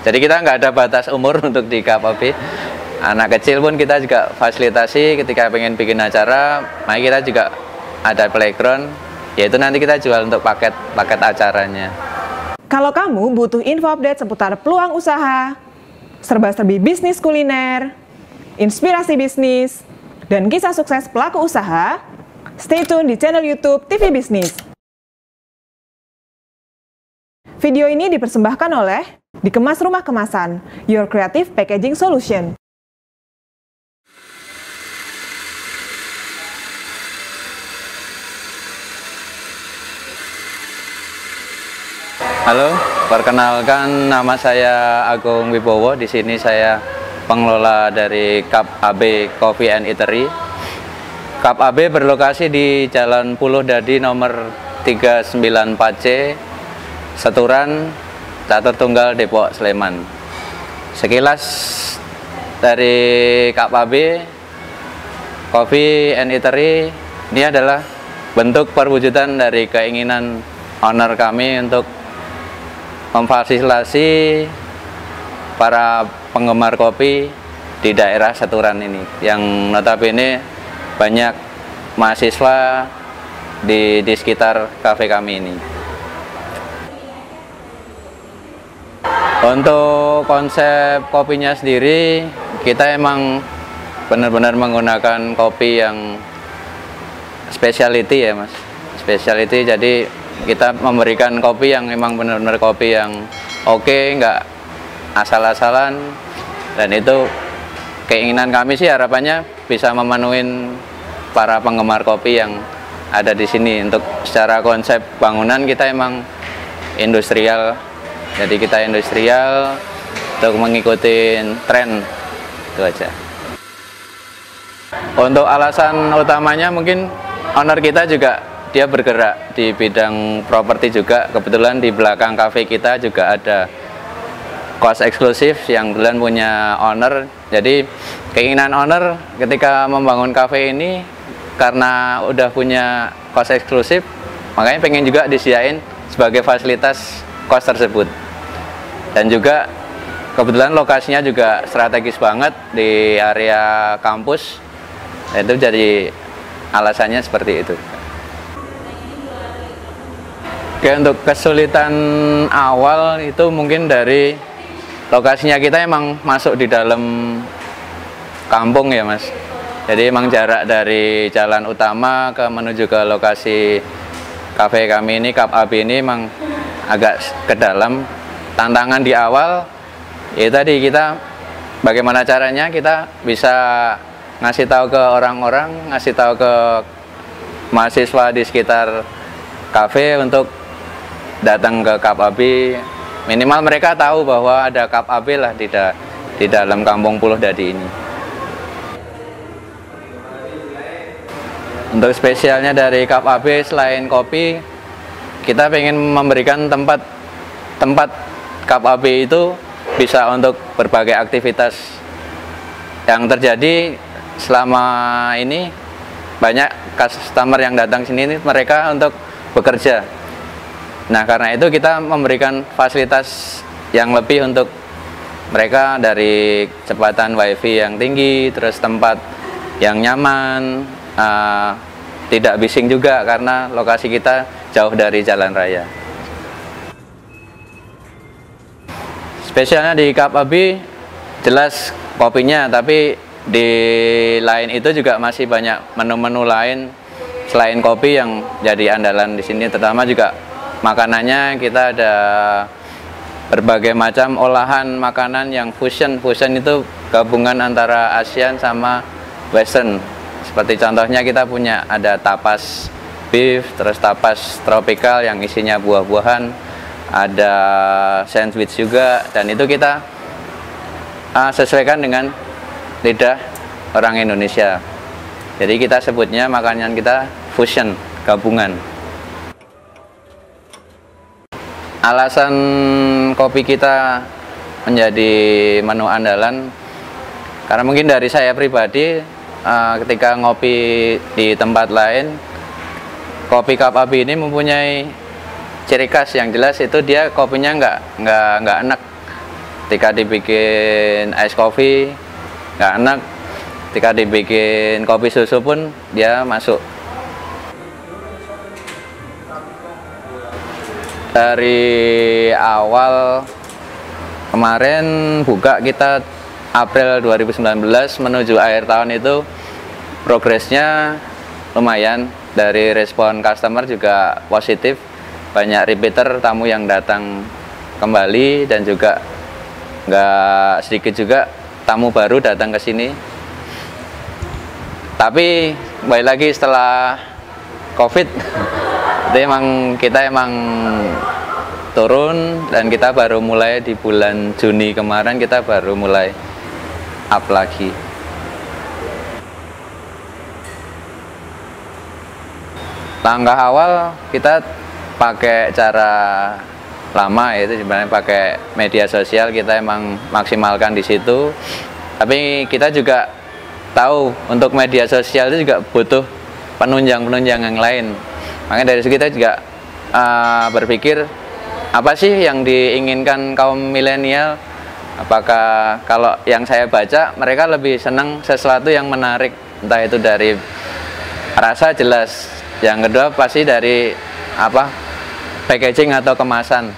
Jadi kita nggak ada batas umur untuk di KAP. Anak kecil pun kita juga fasilitasi ketika pengen bikin acara, maka kita juga ada playground, yaitu nanti kita jual untuk paket acaranya. Kalau kamu butuh info update seputar peluang usaha, serba-serbi bisnis kuliner, inspirasi bisnis, dan kisah sukses pelaku usaha, stay tune di channel YouTube TV Bisnis. Video ini dipersembahkan oleh Dikemas Rumah Kemasan, Your Creative Packaging Solution. Halo, perkenalkan nama saya Agung Wibowo. Di sini saya pengelola dari KAP AB Coffee and Eatery. KAP AB berlokasi di Jalan Puluh Dadi nomor 394C, Seturan, Catur Tunggal, Depok, Sleman. Sekilas dari KAP AB Coffee and Eatery, ini adalah bentuk perwujudan dari keinginan owner kami untuk memfasilitasi para penggemar kopi di daerah Seturan ini, yang notabene banyak mahasiswa di sekitar kafe kami ini. Untuk konsep kopinya sendiri, kita emang benar-benar menggunakan kopi yang specialty ya mas, specialty. Jadi kita memberikan kopi yang memang benar-benar kopi yang oke, nggak asal-asalan, dan itu keinginan kami sih, harapannya bisa memenuhi para penggemar kopi yang ada di sini. Untuk secara konsep bangunan kita emang industrial, jadi kita industrial untuk mengikuti tren, itu aja. Untuk alasan utamanya mungkin owner kita juga dia bergerak di bidang properti juga. Kebetulan di belakang kafe kita juga ada kos eksklusif yang kebetulan punya owner. Jadi keinginan owner ketika membangun kafe ini, karena udah punya kos eksklusif, makanya pengen juga disediain sebagai fasilitas kos tersebut. Dan juga kebetulan lokasinya juga strategis banget di area kampus. Itu jadi alasannya seperti itu. Oke, untuk kesulitan awal itu mungkin dari lokasinya, kita emang masuk di dalam kampung ya mas. Jadi emang jarak dari jalan utama menuju ke lokasi kafe kami ini, KAP AB ini emang agak ke dalam. Tantangan di awal ya tadi, kita bagaimana caranya kita bisa ngasih tahu ke orang-orang, ngasih tahu ke mahasiswa di sekitar kafe untuk datang ke KAP AB. Minimal mereka tahu bahwa ada KAP AB lah di dalam Kampung Puluh Dadi ini. Untuk spesialnya dari KAP AB selain kopi, kita pengen memberikan tempat KAP AB itu bisa untuk berbagai aktivitas yang terjadi selama ini. Banyak customer yang datang sini mereka untuk bekerja. Nah, karena itu kita memberikan fasilitas yang lebih untuk mereka, dari kecepatan wifi yang tinggi, terus tempat yang nyaman, tidak bising juga karena lokasi kita jauh dari jalan raya. Spesialnya di KAP AB jelas kopinya, tapi di lain itu juga masih banyak menu-menu lain selain kopi yang jadi andalan di sini. Terutama juga makanannya, kita ada berbagai macam olahan makanan yang fusion. Fusion itu gabungan antara Asian sama Western. Seperti contohnya kita punya ada tapas beef, terus tapas tropical yang isinya buah-buahan, ada sandwich juga, dan itu kita sesuaikan dengan lidah orang Indonesia. Jadi kita sebutnya makanan kita fusion, gabungan. Alasan kopi kita menjadi menu andalan, karena mungkin dari saya pribadi, ketika ngopi di tempat lain, kopi KAP AB ini mempunyai ciri khas yang jelas, itu dia kopinya nggak enak. ketika dibikin ice coffee nggak enak, ketika dibikin kopi susu pun dia masuk. Dari awal kemarin buka kita April 2019 menuju akhir tahun itu progresnya lumayan, dari respon customer juga positif, banyak repeater, tamu yang datang kembali, dan juga nggak sedikit juga tamu baru datang ke sini. Tapi balik lagi setelah COVID itu kita emang turun, dan kita baru mulai di bulan Juni kemarin kita baru mulai up lagi. Langkah awal kita pakai cara lama, yaitu sebenarnya pakai media sosial, kita emang maksimalkan di situ. Tapi kita juga tahu untuk media sosial itu juga butuh penunjang-penunjang yang lain. Makanya dari situ kita juga berpikir apa sih yang diinginkan kaum milenial. Apakah kalau yang saya baca mereka lebih senang sesuatu yang menarik, entah itu dari rasa jelas. Yang kedua pasti dari packaging atau kemasan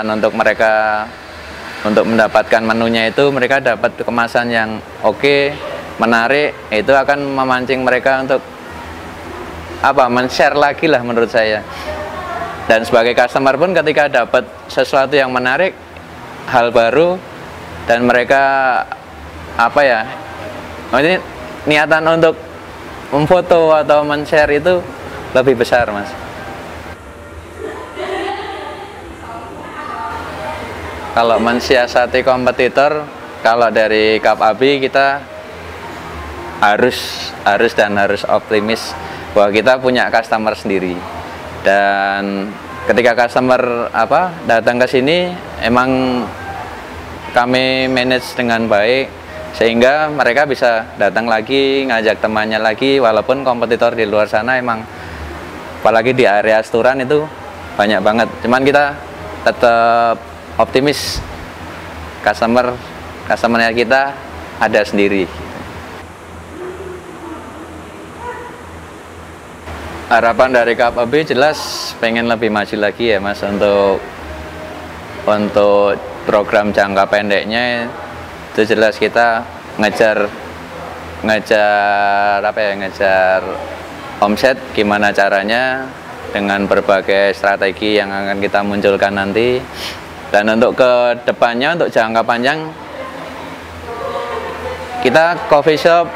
untuk mereka, untuk mendapatkan menunya itu mereka dapat kemasan yang oke, menarik, itu akan memancing mereka untuk men-share lagi lah menurut saya. Dan sebagai customer pun ketika dapat sesuatu yang menarik, hal baru, dan mereka ini niatan untuk memfoto atau men-share itu lebih besar, Mas. Kalau mensiasati kompetitor, kalau dari Cup Abi kita harus optimis bahwa kita punya customer sendiri. Dan ketika customer datang ke sini, emang kami manage dengan baik, sehingga mereka bisa datang lagi, ngajak temannya lagi, walaupun kompetitor di luar sana emang, apalagi di area Sturan itu banyak banget. Cuman kita tetap optimis, customernya kita ada sendiri. Harapan dari KPB jelas pengen lebih maju lagi ya, Mas, untuk program jangka pendeknya. Itu jelas kita ngejar omset, gimana caranya dengan berbagai strategi yang akan kita munculkan nanti. Dan untuk ke depannya, untuk jangka panjang, kita coffee shop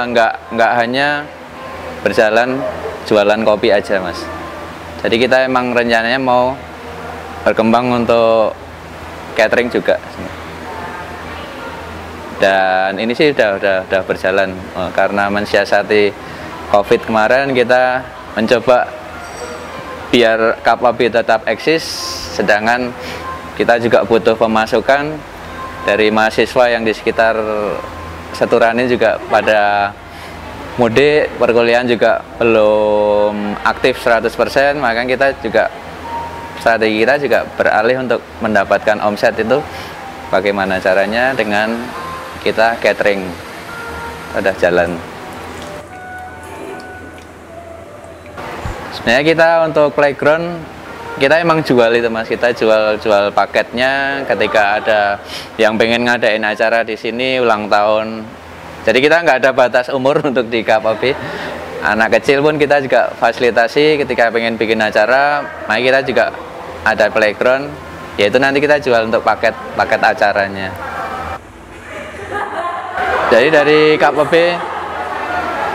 nggak hanya berjalan jualan kopi aja, Mas. Jadi kita emang rencananya mau berkembang untuk catering juga. Dan ini sih udah berjalan, karena mensiasati COVID kemarin kita mencoba biar Cup Abi tetap eksis, sedangkan kita juga butuh pemasukan dari mahasiswa yang di sekitar Seturan ini juga pada mudik, perkuliahan juga belum aktif 100%, maka strategi kita juga beralih untuk mendapatkan omset itu bagaimana caranya dengan kita catering. Udah jalan. Sebenarnya kita untuk playground kita emang jual itu, Mas. Kita jual paketnya ketika ada yang pengen ngadain acara di sini, ulang tahun. Jadi kita nggak ada batas umur untuk di KPB. Anak kecil pun kita juga fasilitasi ketika pengen bikin acara. Makanya kita juga ada playground, yaitu nanti kita jual untuk paket acaranya. Jadi dari KPB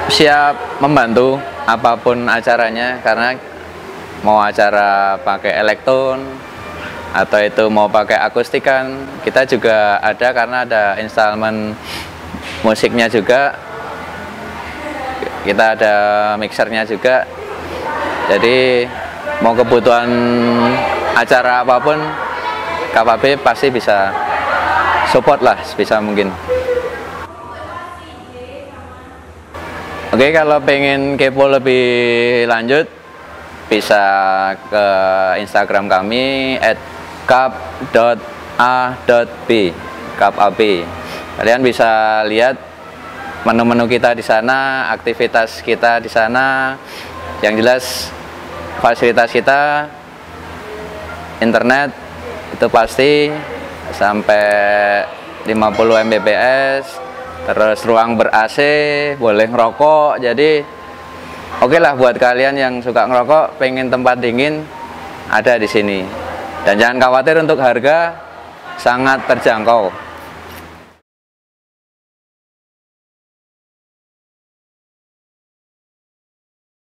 siap membantu apapun acaranya, karena mau acara pakai elektron atau itu mau pakai akustikan, kita juga ada, karena ada installment musiknya juga, kita ada mixernya juga. Jadi mau kebutuhan acara apapun, KPB pasti bisa support lah sebisa mungkin. Oke, kalau pengen kepo lebih lanjut bisa ke Instagram kami cup.a.b, cup AB. Kalian bisa lihat menu-menu kita di sana, aktivitas kita di sana. Yang jelas fasilitas kita internet itu pasti sampai 50 Mbps, terus ruang ber-AC, boleh ngerokok. Jadi oke lah buat kalian yang suka ngerokok, pengen tempat dingin, ada di sini. Dan jangan khawatir untuk harga, sangat terjangkau.